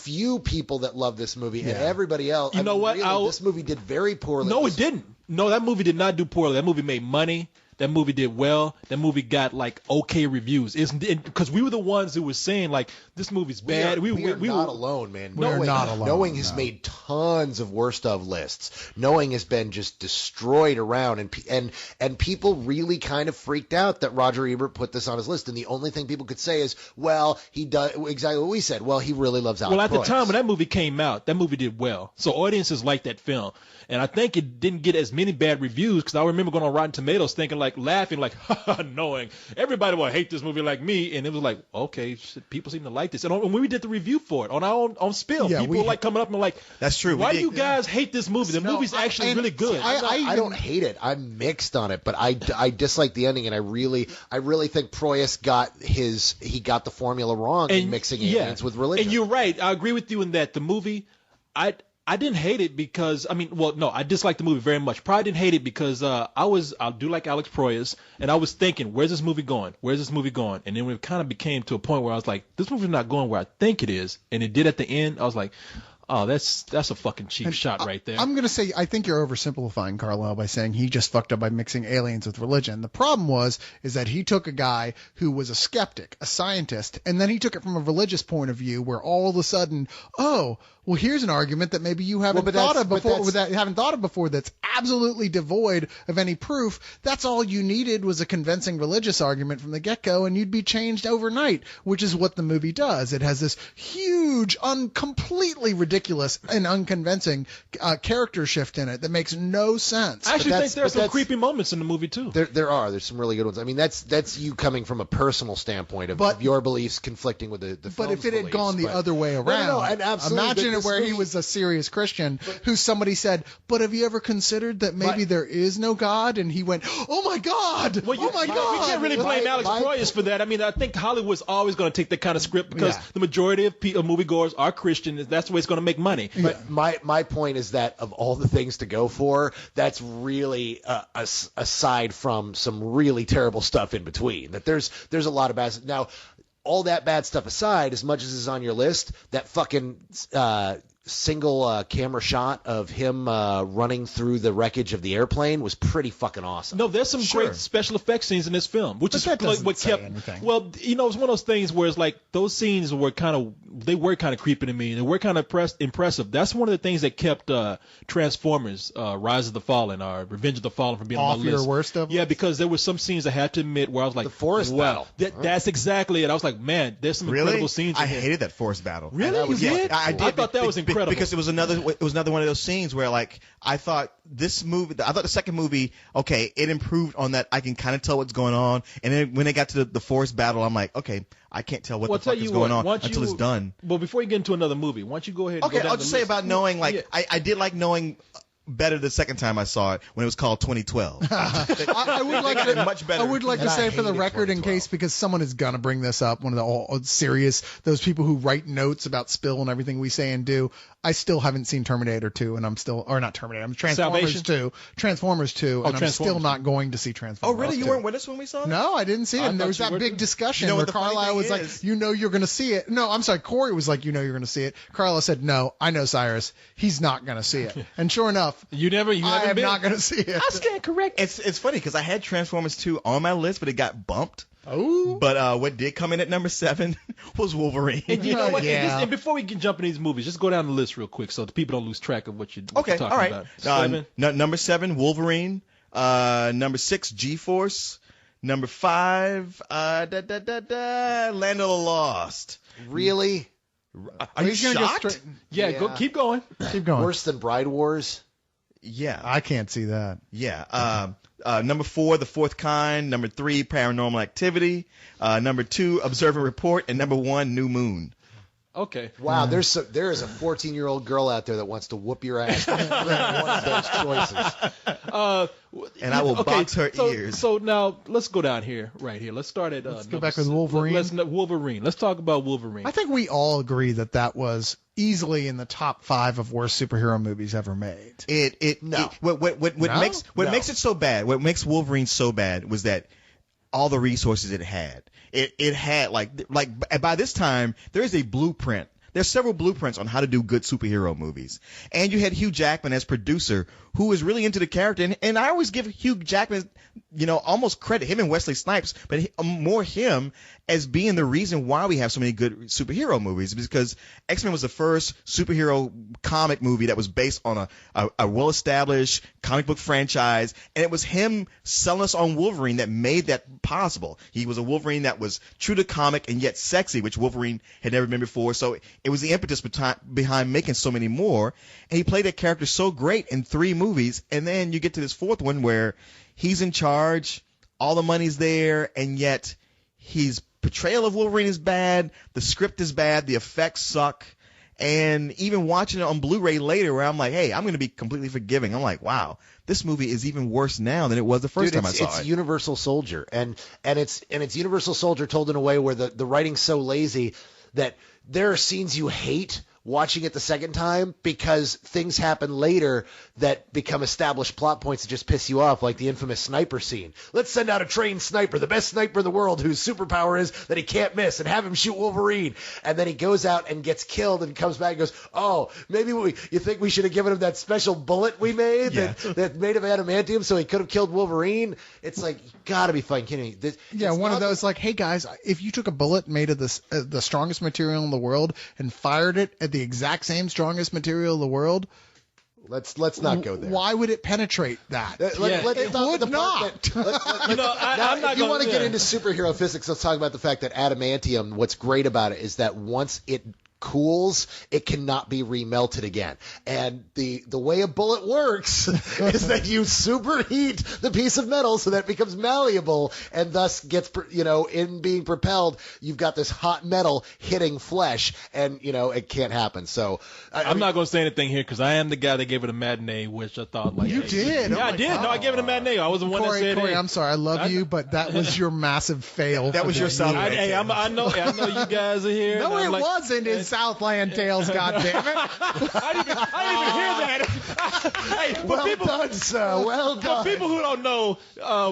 few people that love this movie, and everybody else. You know what? Really, this movie did very poorly. No, it didn't. No, that movie did not do poorly. That movie made money. That movie did well. That movie got like okay reviews. Because we were the ones who were saying like this movie's bad. We are not alone, man. We're not alone. Knowing has made tons of worst of lists. Knowing has been just destroyed around, and people really kind of freaked out that Roger Ebert put this on his list. And the only thing people could say is, well, he does exactly what we said. Well, he really loves Alex Well, at Proyas. the time when that movie came out, that movie did well. So audiences liked that film. And I think it didn't get as many bad reviews because I remember going on Rotten Tomatoes thinking like laughing like, knowing everybody will hate this movie like me. And it was like, okay, shit, people seem to like this. And when we did the review for it on our own Spill, people were like coming up and like, that's true. Why do you guys hate this movie? The movie's actually really good. I don't hate it. I'm mixed on it, but I dislike the ending, and I really think Proyas got the formula wrong in mixing aliens with religion. And you're right. I agree with you in that the movie, I didn't hate it because I disliked the movie very much. Probably didn't hate it because I do like Alex Proyas, and I was thinking, where's this movie going? Where's this movie going? And then when it kind of became to a point where I was like, this movie's not going where I think it is, and it did at the end, I was like, oh, that's a fucking cheap shot right there. I'm going to say, I think you're oversimplifying Carlyle by saying he just fucked up by mixing aliens with religion. The problem is that he took a guy who was a skeptic, a scientist, and then he took it from a religious point of view where all of a sudden, oh, well, here's an argument that maybe you haven't thought of before that's absolutely devoid of any proof. That's all you needed was a convincing religious argument from the get-go, and you'd be changed overnight, which is what the movie does. It has this huge, completely ridiculous and unconvincing character shift in it that makes no sense. I actually think there are some creepy moments in the movie, too. There's some really good ones. I mean, that's you coming from a personal standpoint of your beliefs conflicting with the film's But if it had beliefs, gone the other way around, imagine it where he was a serious Christian who somebody said, but have you ever considered that maybe there is no God? And he went, oh my God, God. We can't really blame Alex Proyas for that. I mean, I think Hollywood's always going to take that kind of script because the majority of moviegoers are Christian. That's the way it's going to make money. But my point is that of all the things to go for, that's really aside from some really terrible stuff in between. That there's a lot of bad stuff. Now, all that bad stuff aside, as much as is on your list, that fucking single camera shot of him running through the wreckage of the airplane was pretty fucking awesome. No, there's some great special effects scenes in this film, which is like what kept. Anything. Well, it's one of those things where it's like those scenes were kind of creepy to me. They were kind of impressive. That's one of the things that kept Transformers, Rise of the Fallen, or Revenge of the Fallen from being off on my list. Your worst of Yeah, because there were some scenes I had to admit where I was like, the forest battle. That's exactly it. I was like, man, there's some incredible scenes. I hated that forest battle. Really? You did? I did. I thought that was incredible because it was another one of those scenes where like I thought the second movie, okay, it improved on that. I can kind of tell what's going on, and then when it got to the forest battle, I'm like, okay, I can't tell what the fuck is going on until it's done. Well, before you get into another movie, why don't you go ahead? Okay, and go I'll just say about knowing, like, I did like knowing better the second time I saw it when it was called 2012. I would like to say for the record, in case, because someone is gonna bring this up, one of the all serious, those people who write notes about Spill and everything we say and do. I still haven't seen Terminator 2, and not Terminator. I'm Transformers 2, and I'm still not going to see Transformers. Oh, really? You weren't with us when we saw it? No, I didn't see it. And there was that big discussion where Carlyle was like, "You know, you're going to see it." No, I'm sorry, Korey was like, "You know, you're going to see it." Carlyle said, "No, I know Cyrus. He's not going to see it." And sure enough, I am not going to see it. I stand correct. It's funny because I had Transformers 2 on my list, but it got bumped. Oh. But what did come in at number 7 was Wolverine. And you know what? And before we can jump in these movies, just go down the list real quick so the people don't lose track of what you're talking about. Number 7, Wolverine. Number 6, G-Force. Number 5, Land of the Lost. Really? Are you shocked? Go keep going. Keep going. Worse than Bride Wars? Yeah. I can't see that. Yeah. Number 4, The Fourth Kind. Number 3, Paranormal Activity. Number 2, Observe and Report. And number 1, New Moon. Okay. Wow, there is a 14-year-old girl out there that wants to whoop your ass for one of those choices. And I will box her ears. So now let's go down here, right here. Let's start at. Let's go back with Wolverine. Wolverine. Let's talk about Wolverine. I think we all agree that was easily in the top 5 of worst superhero movies ever made. What makes it so bad? What makes Wolverine so bad was that all the resources it had. It had like by this time there is a blueprint there's several blueprints on how to do good superhero movies. And you had Hugh Jackman as producer, who was really into the character. And I always give Hugh Jackman, almost credit, him and Wesley Snipes, but more him as being the reason why we have so many good superhero movies, because X-Men was the first superhero comic movie that was based on a well-established comic book franchise, and it was him selling us on Wolverine that made that possible. He was a Wolverine that was true to comic and yet sexy, which Wolverine had never been before, so it was the impetus behind making so many more, and he played that character so great in 3 movies, and then you get to this 4th one where he's in charge, all the money's there, and yet his portrayal of Wolverine is bad, the script is bad, the effects suck, and even watching it on Blu-ray later where I'm like, hey, I'm going to be completely forgiving. I'm like, wow, this movie is even worse now than it was the first time I saw it. It's Universal Soldier, and it's Universal Soldier told in a way where the writing's so lazy that there are scenes you hate watching it the second time because things happen later that become established plot points that just piss you off, like the infamous sniper scene. Let's send out a trained sniper, the best sniper in the world, whose superpower is that he can't miss, and have him shoot Wolverine. And then he goes out and gets killed and comes back and goes, oh, maybe you think we should have given him that special bullet we made that made of adamantium so he could have killed Wolverine? It's like, you gotta be fucking kidding me. One of those like, hey guys, if you took a bullet made of the strongest material in the world and fired it at the exact same strongest material in the world, let's not go there. Why would it penetrate that? It would not. If you want to get into superhero physics, let's talk about the fact that adamantium, what's great about it is that once it cools, it cannot be remelted again. And the way a bullet works is that you superheat the piece of metal so that it becomes malleable, and thus gets, in being propelled, you've got this hot metal hitting flesh, and, it can't happen. So I'm not going to say anything here because I am the guy that gave it a matinee, which I thought like, you did. Yeah, I did. God. No, I gave it a matinee. I was the one that said, Korey, I'm sorry. I love you, but that was your massive fail. That was your Southland. I know you guys are here. No, it wasn't. It's Southland Tales, goddammit. I didn't even hear that. Hey, well done, sir. Well done. For people who don't know,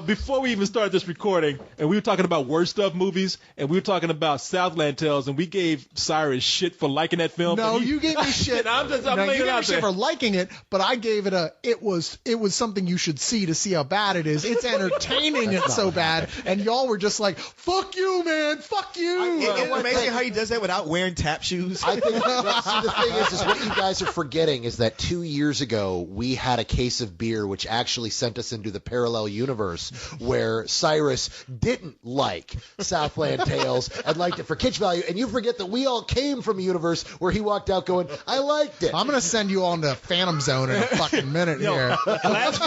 before we even started this recording, and we were talking about worst stuff movies, and we were talking about Southland Tales, and we gave Cyrus shit for liking that film. No, you gave me shit. I'm you gave me shit for liking it, but I gave it it was something you should see to see how bad it is. It's entertaining. It's so bad, and y'all were just like, "Fuck you, man! Fuck you!" It's amazing how he does that without wearing tap shoes. I think the thing is what you guys are forgetting is that 2 years ago we had a case of beer which actually sent us into the parallel universe where Cyrus didn't like Southland Tales and liked it for kitsch value, and you forget that we all came from a universe where he walked out going, I liked it. I'm gonna send you on to Phantom Zone in a fucking minute here. Last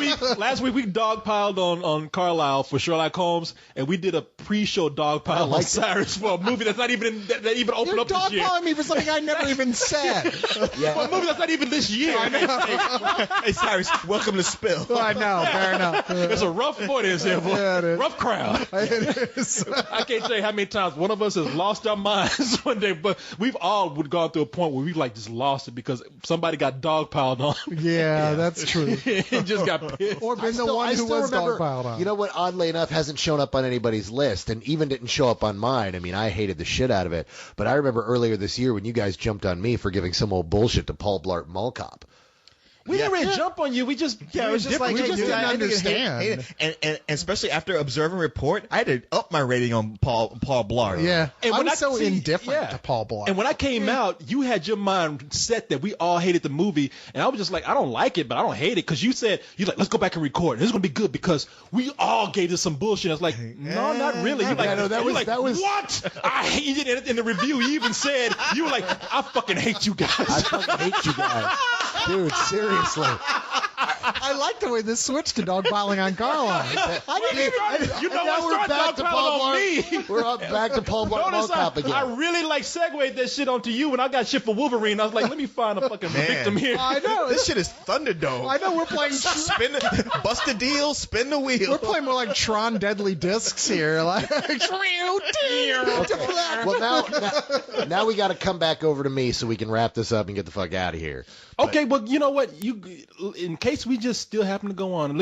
week we dogpiled on Carlyle for Sherlock Holmes, and we did a pre-show dogpile on Cyrus for a movie that's not even that even opened up this year. You're dogpiling me for something I never even said. For a movie that's not even this year. Hey Cyrus, welcome to Spill. I know, fair enough. It's a rough audience here, boy. Yeah, it is. Rough crowd. It is. I can't tell you how many times one of us has lost our minds one day, but we've all gone through a point where we've just lost it because somebody got dogpiled on. Yeah, that's true. He just got pissed. Or been the one who was dogpiled on. You know what, oddly enough, hasn't shown up on anybody's list and even didn't show up on mine. I mean, I hated the shit out of it. But I remember earlier this year when you guys jumped on me for giving some old bullshit to Paul Blart Mall Cop. We didn't really jump on you. We just it was just like, we hey, just dude, didn't I understand. hate it. And especially after Observe and Report, I had to up my rating on Paul Blart. Yeah, and I when was so indifferent to Paul Blart. And when I came out, you had your mind set that we all hated the movie, and I was just like, I don't like it, but I don't hate it because you said let's go back and record. This is gonna be good because we all gave this some bullshit. I was like, no, not really. You're like, no, that was what? I hate it. In the review, you even said you were like, I fucking hate you guys. I fucking hate you guys, dude. Seriously. I like the way this switched to dogpiling on Carlyle. We're back to Paul Blart. We're back to Paul Blart Mall Cop again. I really segued that shit onto you when I got shit for Wolverine. I was like, let me find a fucking victim here. I know. This shit is Thunderdome. I know, we're playing bust the deal, spin the wheel. We're playing more like Tron Deadly Discs here. Like, well, now we got to come back over to me so we can wrap this up and get the fuck out of here. Okay, well, you know what? In case we just still happen to go on,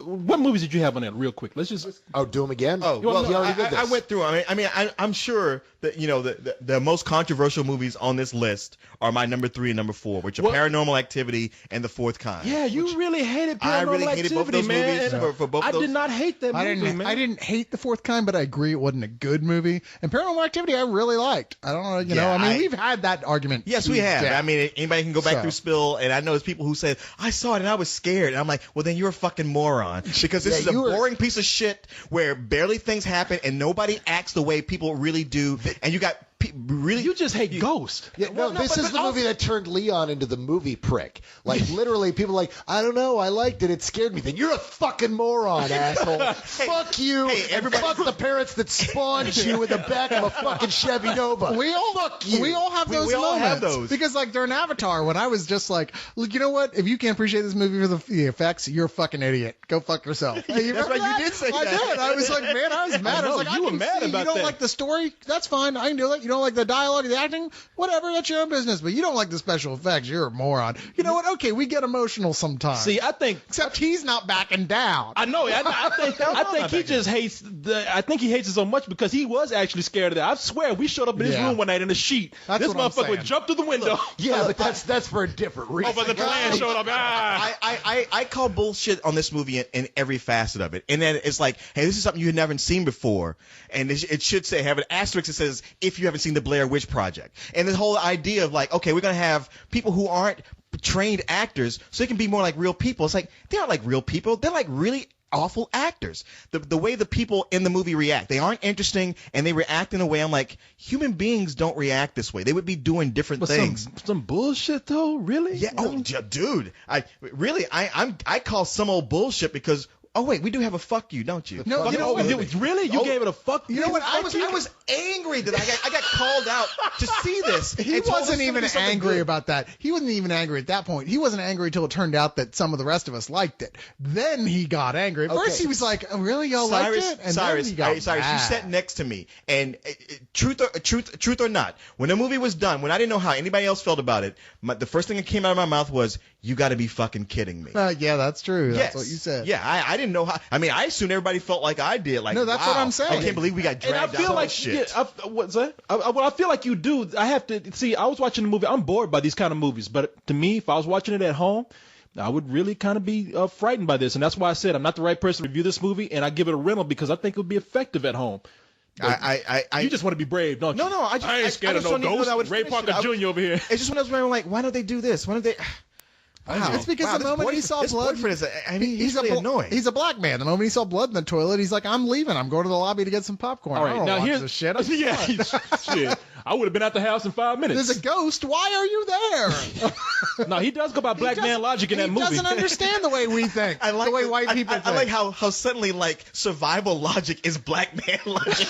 what movies did you have on that real quick? Let's just. Oh, do them again? Oh, You want well, already did this. I went through. I'm sure that the most controversial movies on this list are my number 3 and number 4, which are What? Paranormal Activity and The Fourth Kind. Yeah, you really hated Paranormal I really hated both of those Activity, man. movies for both I of those. did not hate that movie, man. I didn't hate The Fourth Kind, but I agree it wasn't a good movie. And Paranormal Activity, I really liked. I don't know, you know. I mean, we've had that argument. Yes, we have. Yeah. I mean, anybody can go back So. through Spill, and I know there's people who said, I saw it and I was scared. And I'm like, well, then you're a fucking moron. Because this is a boring piece of shit where barely things happen and nobody acts the way people really do. And you got really... You just hate Ghost. Yeah, Well, no, this is but the movie that turned Leon into the movie prick. Like, literally, people are like, I don't know, I liked it, it scared me. Then you're a fucking moron, asshole. Fuck you, and fuck the parents that spawned you in the back of a fucking Chevy Nova. We all Fuck you. We all have those we all moments. have those. Because like during Avatar, when I was just like, look, you know what? If you can't appreciate this movie for the effects, you're a fucking idiot. Go fuck yourself. Hey, you That's remember right, you that? did say I that. did. I was like, man, I was mad. I was know, like, you I were can mad see about you don't that. like the story. That's fine. I can do it. You don't like the dialogue, the acting, whatever. That's your own business. But you don't like the special effects. You're a moron. You know what? Okay, we get emotional sometimes. See, I think. Except he's not backing down. I know. I think he just hates I think he hates it so much because he was actually scared of that. I swear, we showed up in his Yeah. room one night in a sheet. That's This what I'm motherfucker would saying. jump through the window. Yeah, but that's for a different reason. Oh, but the man showed up. Ah. I call bullshit on this movie in every facet of it. And then it's like, hey, this is something you had never seen before. And it should say, have an asterisk that says, if you haven't seen the Blair Witch Project. And the whole idea of like, okay, we're going to have people who aren't trained actors so they can be more like real people. It's like, they aren't like real people. They're like really awful actors. The way the people in the movie react, they aren't interesting, and they react in a way I'm like, human beings don't react this way. They would be doing different But things. some bullshit though, really? Yeah. You Oh, know? dude. I call some old bullshit because. Oh wait, we do have a fuck you, don't you? No, Fuck you know it. what? Really? You gave it a fuck? You know what? I was angry that I got called out to see this. He and told us wasn't to even do something angry good. about that. He wasn't even angry at that point. He wasn't angry until it turned out that some of the rest of us liked it. Then he got angry. At first he was like, oh, really? Y'all liked it? And Cyrus, then he got Cyrus, you mad. sat next to me, and truth or not, when the movie was done, when I didn't know how anybody else felt about it, the first thing that came out of my mouth was, "You got to be fucking kidding me." Yeah, that's true. That's Yes. what you said. Yeah, I didn't know how. I mean, I assumed everybody felt like I did. Like, No, that's what wow, I'm saying. I can't believe we got And I dragged feel out like of shit. Yeah, what's that? I feel like you do. I have to see. I was watching the movie. I'm bored by these kind of movies, but to me, if I was watching it at home, I would really kind of be frightened by this, and that's why I said I'm not the right person to review this movie, and I give it a rental because I think it would be effective at home. You just want to be brave, don't you? No, I ain't scared of just no don't even know ghost. that I would Ray finish Parker it. Jr. over here. It's just when I was like, why don't they do this? Why don't they? Wow. It's because the moment he saw this blood, boyfriend is, he's really annoying. He's a black man. The moment he saw blood in the toilet, he's like, I'm leaving. I'm going to the lobby to get some popcorn. All I right, don't now watch here's this shit. I'm yeah, fine. shit. I would have been out the house in 5 minutes. There's a ghost. Why are you there? No, he does go by black man logic in that movie. He doesn't understand the way we think. I like the way white people think. I like how suddenly like survival logic is black man logic.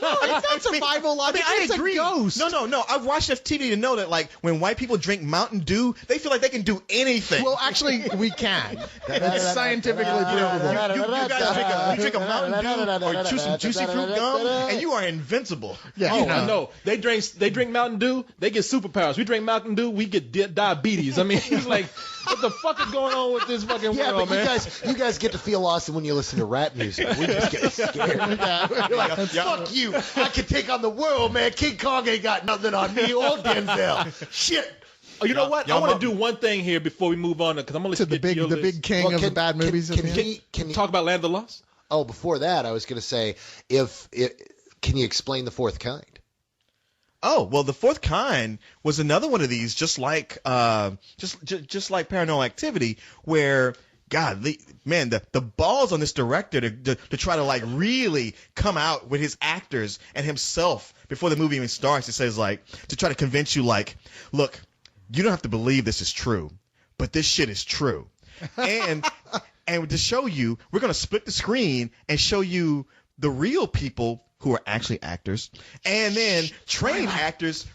No, it's not survival logic. It's a ghost. No. I've watched enough TV to know that like when white people drink Mountain Dew, they feel like they can do anything. Well, actually, we can. It's scientifically provable. you drink a Mountain Dew or chew some juicy fruit gum, and you are invincible. Yeah, Oh, you know. I know. They drink Mountain Dew, they get superpowers. We drink Mountain Dew, we get diabetes. I mean, he's like, what the fuck is going on with this fucking Yeah, world, but man? you guys get to feel awesome when you listen to rap music. We just get scared. You're like, fuck you. I can take on the world, man. King Kong ain't got nothing on me or Denzel. Shit. Oh, you know what? I y'all want to do one thing here before we move on, because I'm going to To the big king of the bad movies. Can you talk about Land of the Lost. Oh, before that, I was going to say, can you explain The Fourth Kind? Oh, well, The Fourth Kind was another one of these, just like just like Paranormal Activity, where God, the balls on this director to try to like really come out with his actors and himself before the movie even starts. It says like to try to convince you like, look, you don't have to believe this is true, but this shit is true, and to show you, we're gonna split the screen and show you the real people who are actually actors, and then trained actors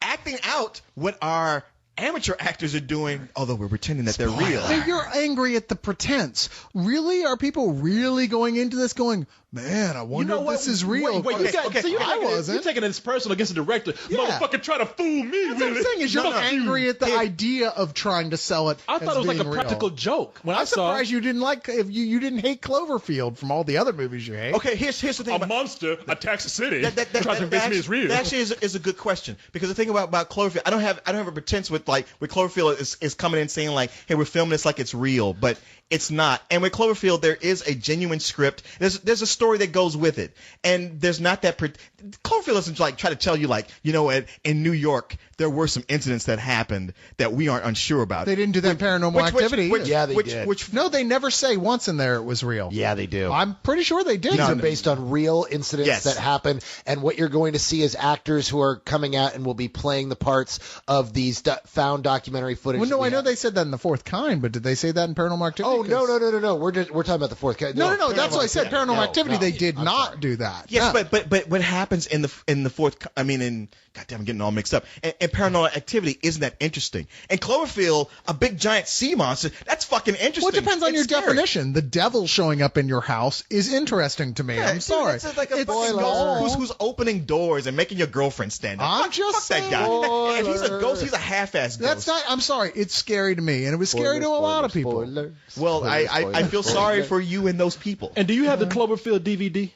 acting out what our amateur actors are doing, although we're pretending that they're real. So you're angry at the pretense. Really? Are people really going into this going, man, I wonder if this is real? Wait, Okay, so you're wasn't. taking this personal against the director. Motherfucker trying to fool me, That's what I'm saying is you're angry at the idea of trying to sell it. I thought it was like a being practical real. joke. When I'm I saw surprised you didn't like if you didn't hate Cloverfield from all the other movies you hate. Okay, here's the thing. a monster attacks the city, That tries to convince me it's real. That actually is a good question, because the thing about Cloverfield, I don't have a pretense with Cloverfield is coming in saying like, hey, we're filming this like it's real, but it's not. And with Cloverfield, there is a genuine script. There's a story that goes with it, and there's not that. Cloverfield doesn't like try to tell you like, you know, in New York there were some incidents that happened that we aren't unsure about. They didn't do that Paranormal Activity. Yeah, they did. No, they never say once in there it was real. Yeah, they do. I'm pretty sure they did. These are based on real incidents that happen, and what you're going to see is actors who are coming out and will be playing the parts of these found documentary footage. Well, no, I know they said that in The Fourth Kind, but did they say that in Paranormal Activity? Oh, no. We're talking about The Fourth Kind. No. That's what I said. Paranormal Activity. They did not do that. Yes, but what happens in the fourth? I mean, goddamn, I'm getting all mixed up. And Paranormal Activity isn't that interesting. And Cloverfield, a big giant sea monster, that's fucking interesting. Well, it depends on It's your scary. definition. The devil showing up in your house is interesting to me. Yeah, I'm dude, sorry. It's like a It's fucking small. ghost who's opening doors and making your girlfriend stand up. I'm just fuck that guy. saying. If he's a ghost, he's a half-ass ghost. That's not. I'm sorry. It's scary to me, and it was scary to a lot of people. Well, I feel sorry for you and those people. And do you have the Cloverfield DVD?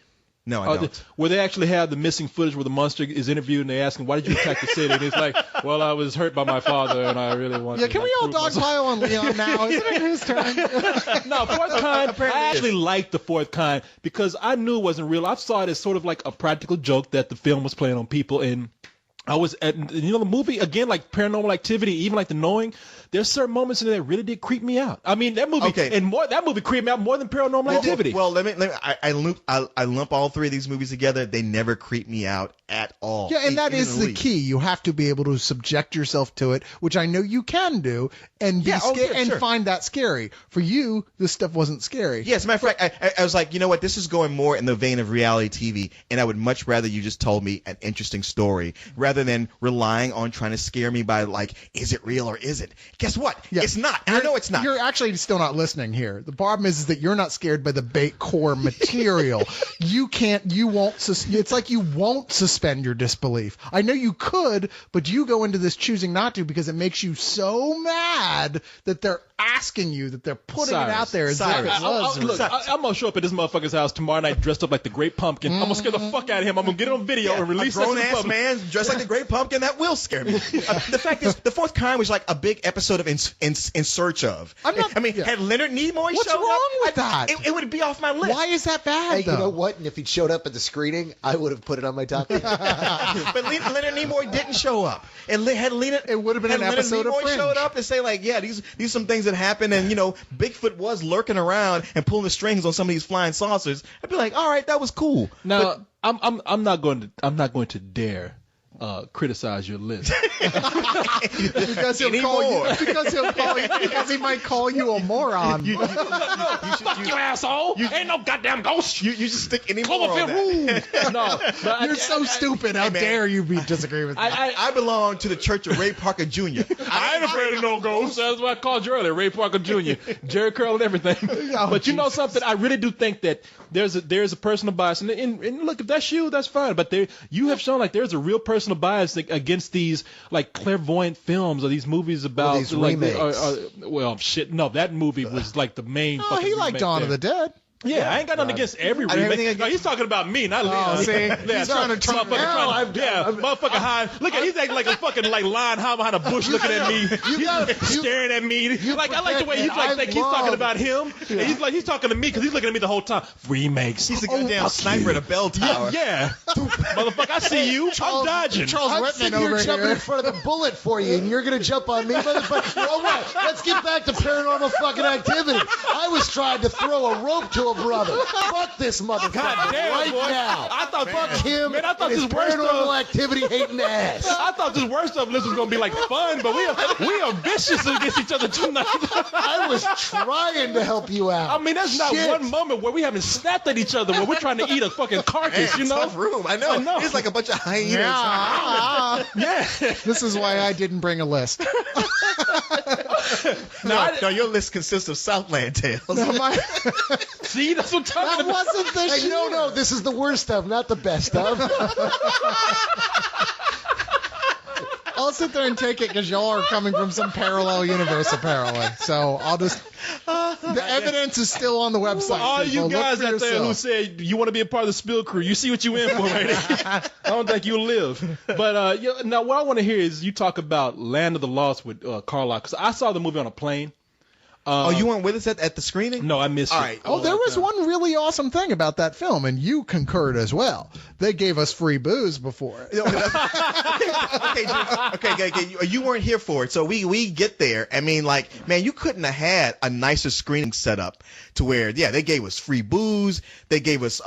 No, I don't. Where they actually have the missing footage where the monster is interviewed and they ask him, why did you attack the city? And he's like, well, I was hurt by my father and I really wanted to. Yeah, can we all dogpile on Leon now? Isn't it his turn? No, Fourth Kind, I actually liked the Fourth Kind because I knew it wasn't real. I saw it as sort of like a practical joke that the film was playing on people. And I was at, the movie, again, like Paranormal Activity, even like The Knowing, there's certain moments in there that really did creep me out. I mean, that movie, that movie creeped me out more than Paranormal Activity. Well, I lump all three of these movies together. They never creep me out at all. Yeah, and that is the key. You have to be able to subject yourself to it, which I know you can do, and find that scary. For you, this stuff wasn't scary. Yeah, as a matter of fact, I was like, you know what, this is going more in the vein of reality TV, and I would much rather you just told me an interesting story rather than relying on trying to scare me by like, is it real or is it? Guess what? Yeah. It's not. I know it's not. You're actually still not listening here. The problem is that you're not scared by the bait core material. It's like you won't suspend your disbelief. I know you could, but you go into this choosing not to because it makes you so mad that they're asking you, that they're putting it out there as if it was. Look, I'm going to show up at this motherfucker's house tomorrow night dressed up like the Great Pumpkin. I'm going to scare the fuck out of him. I'm going to get it on video and release it. A grown-ass man dressed like the Great Pumpkin, that will scare me. The fact is, The Fourth Kind was like a big episode of In Search Of. Had Leonard Nimoy What's showed wrong up, with that? It would be off my list. Why is that bad, Hey, though? you know what? And if he'd showed up at the screening, I would have put it on my top 10. But Leonard Nimoy didn't show up. And it would have been an episode of Leonard Nimoy Fringe. showed up to say like, yeah, these are some things that happened, and Bigfoot was lurking around and pulling the strings on some of these flying saucers. I'd be like, all right, that was cool. Now, I'm not going to dare criticize your list. because he might call you a moron. Fuck you, asshole! Ain't no goddamn ghost. You should stick any more on that. No, but You're so stupid. How dare you disagree with me? I belong to the Church of Ray Parker Jr. I ain't afraid of no ghosts. That's what I called you earlier, Ray Parker Jr., Jerry Curl and everything. But you know something? I really do think that there's a personal bias, and look, if that's you, that's fine. But you have shown like there's a real personal bias against these like clairvoyant films or these movies about these like remakes. well, shit. No, that movie was like the main. Oh, he liked Dawn of the Dead. Yeah, I ain't got nothing against every remake. No, he's talking about me, not Leon. See? He's trying to turn motherfucker high. Look at he's acting like a fucking like lying high behind a bush looking at me. He's staring at me. Like I like the way he's like think he's talking about him. And he's talking to me because he's looking at me the whole time. Remakes. He's a goddamn sniper at a bell tower. Yeah. Motherfucker, I see you. I'm dodging. I'm sitting here jumping in front of the bullet for you, and you're going to jump on me, motherfucker. All right, let's get back to Paranormal fucking Activity. I was trying to throw a rope to a paranormal brother. Fuck this motherfucker God damn, right boy. now. I thought Fuck him. Man, I thought and his this worst paranormal activity hating ass. I thought this worst stuff list was gonna be like fun, but we are vicious against each other tonight. I was trying to help you out. I mean, that's not Shit. one moment where we haven't snapped at each other when we're trying to eat a fucking carcass, Man, you know? tough room. I know. It's like a bunch of hyenas. Yeah. This is why I didn't bring a list. No, your list consists of Southland tales. See, that's what I'm talking That about. wasn't the Hey, shit. no, this is the worst stuff, not the best stuff. I'll sit there and take it because y'all are coming from some parallel universe, apparently. So I'll just. The evidence is still on the website. All people. you guys Look for out there who yourself. said you want to be a part of the spill crew, you see what you in for right now. I don't think you'll live. But now what I want to hear is you talk about Land of the Lost with Carlyle, because I saw the movie on a plane. Oh, you weren't with us at the screening? No, I missed All it. right. Oh, there was one really awesome thing about that film, and you concurred as well. They gave us free booze before it. Okay, you weren't here for it, so we get there. I mean, like, man, you couldn't have had a nicer screening setup to where, yeah, they gave us free booze, they gave us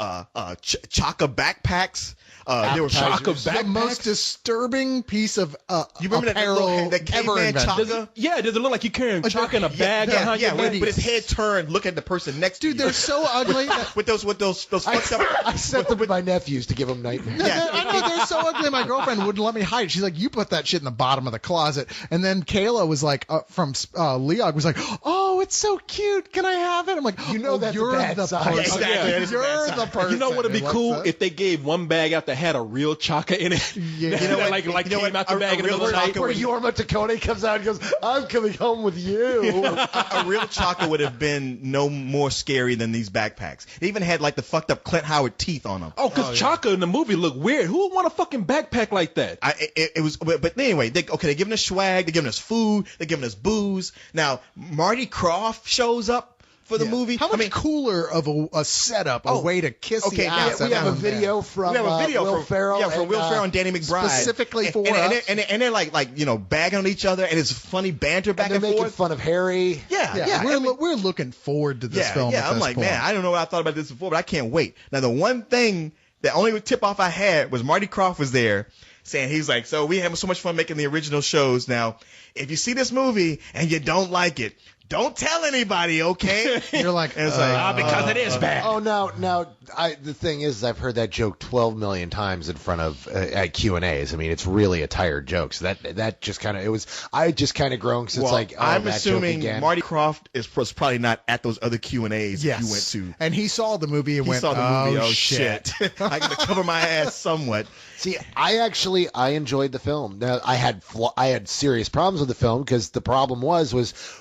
Chaka backpacks. There were Chaka The most backpacks. disturbing piece of You remember that apparel little that ever caveman invented. Chaka? Yeah, does it look like you're carrying chalk in a bag behind your back? with his head turned, look at the person next to you. Dude, they're so ugly. that- with those fucked up. I sent them to my nephews to give them nightmares. I know they're so ugly. My girlfriend wouldn't let me hide it. She's like, "You put that shit in the bottom of the closet." And then Kayla was like, from Leog was like, "Oh, it's so cute. Can I have it?" I'm like, You know oh, that's you're the bad the side. person. Exactly, that is the You're bad the side. person. You know what would be who cool likes that. if they gave one bag out that had a real Chaka in it. Yeah. You know what? like You know came what? out the bag in the real middle of the night. Chaka Where would- Yorma Tacone comes out and goes, "I'm coming home with you." a real Chaka would have been no more scary than these backpacks. It even had like the fucked up Clint Howard teeth on them. Oh, because Chaka in the movie looked weird. Who would want a fucking backpack like that? It was, but anyway, they're giving us swag, they're giving us food, they're giving us booze. Now Marty Krofft shows up for the movie. How much cooler of a setup, a way to kiss okay, the ass? we have a out of them. video from We have a video Will from Ferrell. Yeah, from Will Ferrell and Danny McBride. specifically for and, us. and they're like bagging on each other, and it's funny banter back And and, they're making forth. fun of Harry. Yeah, we're looking forward to this film. Yeah, at I'm this like, point. man, I don't know what I thought about this before, but I can't wait. Now, the one thing, the only tip off I had was Marty Krofft was there saying, he's like, so we having so much fun making the original shows. Now, if you see this movie and you don't like it, don't tell anybody, okay? You're like, And it's like, Because it is bad. Oh, now, the thing is, I've heard that joke 12 million times in front of at Q&As. I mean, it's really a tired joke. So that just kind of I just kind of grown because it's like, oh, I'm that assuming joke again. Marty Krofft was probably not at those other Q&As yes. you went to. And he saw the movie and He went, saw the movie. oh, shit! I got to cover my ass somewhat. See, I enjoyed the film. Now, I had serious problems with the film because the problem was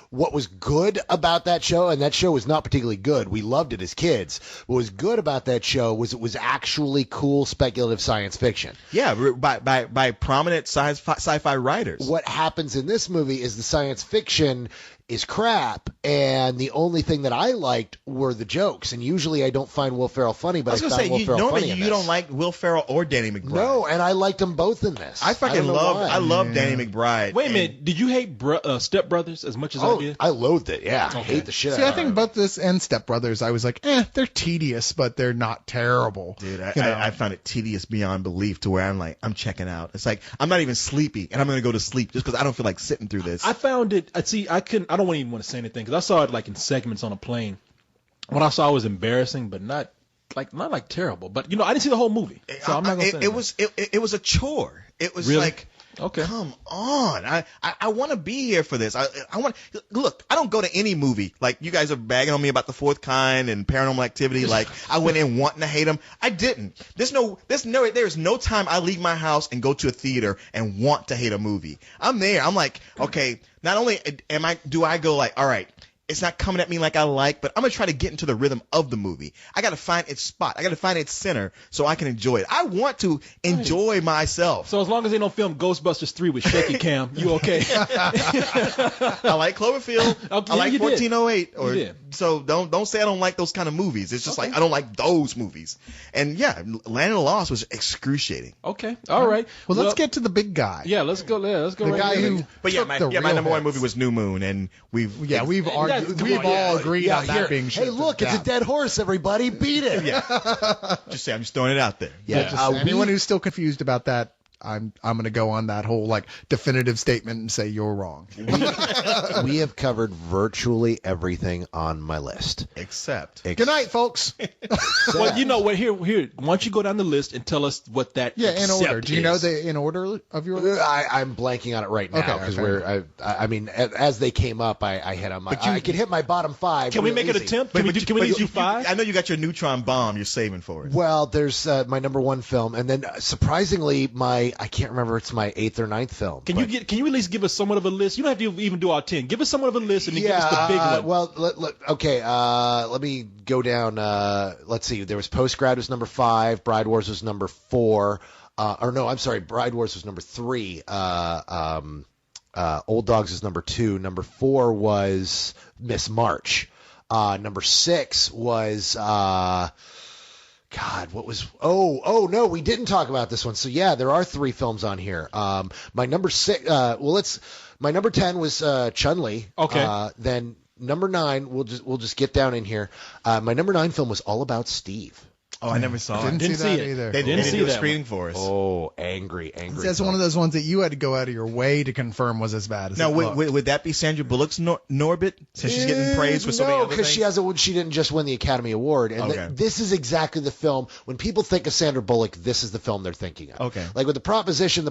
what was good about that show, and that show was not particularly good. We loved it as kids. What was good about that show was it was actually cool speculative science fiction. Yeah, by prominent sci-fi writers. What happens in this movie is the science fiction is crap, and the only thing that I liked were the jokes. And usually I don't find Will Ferrell funny, but I was I gonna found say, Will Ferrell normally funny in you this. don't like Will Ferrell or Danny McBride. No, and I liked them both in this. I fucking don't know why. I love Danny McBride. Wait a minute. Did you hate Step Brothers as much as I Oh, did? I loathed it. Yeah, I hate the shit See, out I of think it. both this and Step Brothers, I was like, they're tedious, but they're not terrible. Dude, You know? I found it tedious beyond belief to where I'm like, I'm checking out. It's like, I'm not even sleepy, and I'm going to go to sleep just because I don't feel like sitting through this. I found it. I don't even want to say anything because I saw it like in segments on a plane. What I saw was embarrassing, but not like terrible. But I didn't see the whole movie, so I'm not gonna say it was a chore. It was Really? like, okay. Come on. I want to be here for this. I want look, I don't go to any movie. Like, you guys are bagging on me about The Fourth Kind and Paranormal Activity. Like, I went in wanting to hate them. I didn't. There's no time I leave my house and go to a theater and want to hate a movie. I'm there. I'm like, okay, not only do I go like, all right, it's not coming at me like I like, but I'm going to try to get into the rhythm of the movie. I got to find its spot. I got to find its center so I can enjoy it. I want to enjoy myself. So as long as they don't film Ghostbusters 3 with shaky cam, you okay? I like Cloverfield. Okay, I like you did. 1408. You did. So don't say I don't like those kind of movies. It's just like, I don't like those movies. And yeah, Land of the Lost was excruciating. Okay. All right. Well, let's get to the big guy. Yeah, let's go. Yeah, let's go. The right guy there. who But took my the number real one hits. movie was New Moon, and we've argued Yeah, we've all agreed on that here, being hey, shipped look, to it's a death. dead horse, everybody. Beat it. Just say I'm just throwing it out there. Yeah. Just anyone who's still confused about that, I'm going to go on that whole like definitive statement and say you're wrong. We have covered virtually everything on my list. Except. Good night, folks. Well, you know what? Here. Why don't you go down the list and tell us what that? Yeah, in order. accept Do you know is. the in order of your list? I'm blanking on it right now Okay, because okay. I mean, as they came up, I hit on my. I could hit my bottom 5. Can we real make an easy. attempt? Can we at least do 5? I know you got your neutron bomb you're saving for it. Well, there's my number 1 film, and then surprisingly, I can't remember. It's my 8th or 9th film. Can you at least give us somewhat of a list? You don't have to even do our 10. Give us somewhat of a list and then give us the big one. Well, okay. Let me go down. Let's see. There was Postgrad was number 5. Bride Wars was number 4. Or no, I'm sorry. Bride Wars was number 3. Old Dogs is number 2. Number 4 was Miss March. Number 6 was. God, what was? Oh no, we didn't talk about this one. So yeah, there are 3 films on here. My number 6. My number 10 was Chun-Li. Okay. Then number 9, we'll just get down in here. My number 9 film was All About Steve. Oh, I never saw it. Didn't see that it. either. They Didn't didn't see do a that screening for us. Oh, angry. That's one of those ones that you had to go out of your way to confirm was as bad as Now, it looked. would that be Sandra Bullock's Norbit? Since she's getting praised for so many No, other things? because she didn't just win the Academy Award. And Okay. this is exactly the film. When people think of Sandra Bullock, this is the film they're thinking of. Okay. Like with The Proposition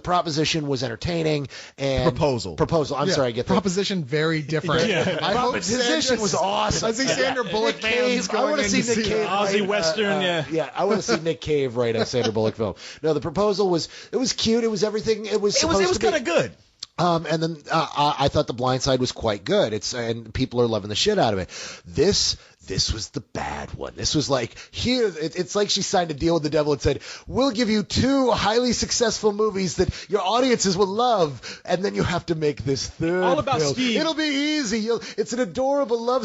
was entertaining. And Proposal. I'm Yeah, sorry, I get that. Proposition very different. Yeah. I hope Proposition was awesome. I see Sandra Bullock Nick fans Cave. I going want to in see to Nick see Cave. it. Aussie Western, yeah. I want to see Nick Cave write a Sandra Bullock film. No, The Proposal was cute. It was everything. It was supposed to be. kind of good. And then I thought The Blind Side was quite good. And people are loving the shit out of it. This was the bad one. This was like, here, it's like she signed a deal with the devil and said, we'll give you 2 highly successful movies that your audiences will love, and then you have to make this third All About film. Steve. It'll be easy. It's an adorable love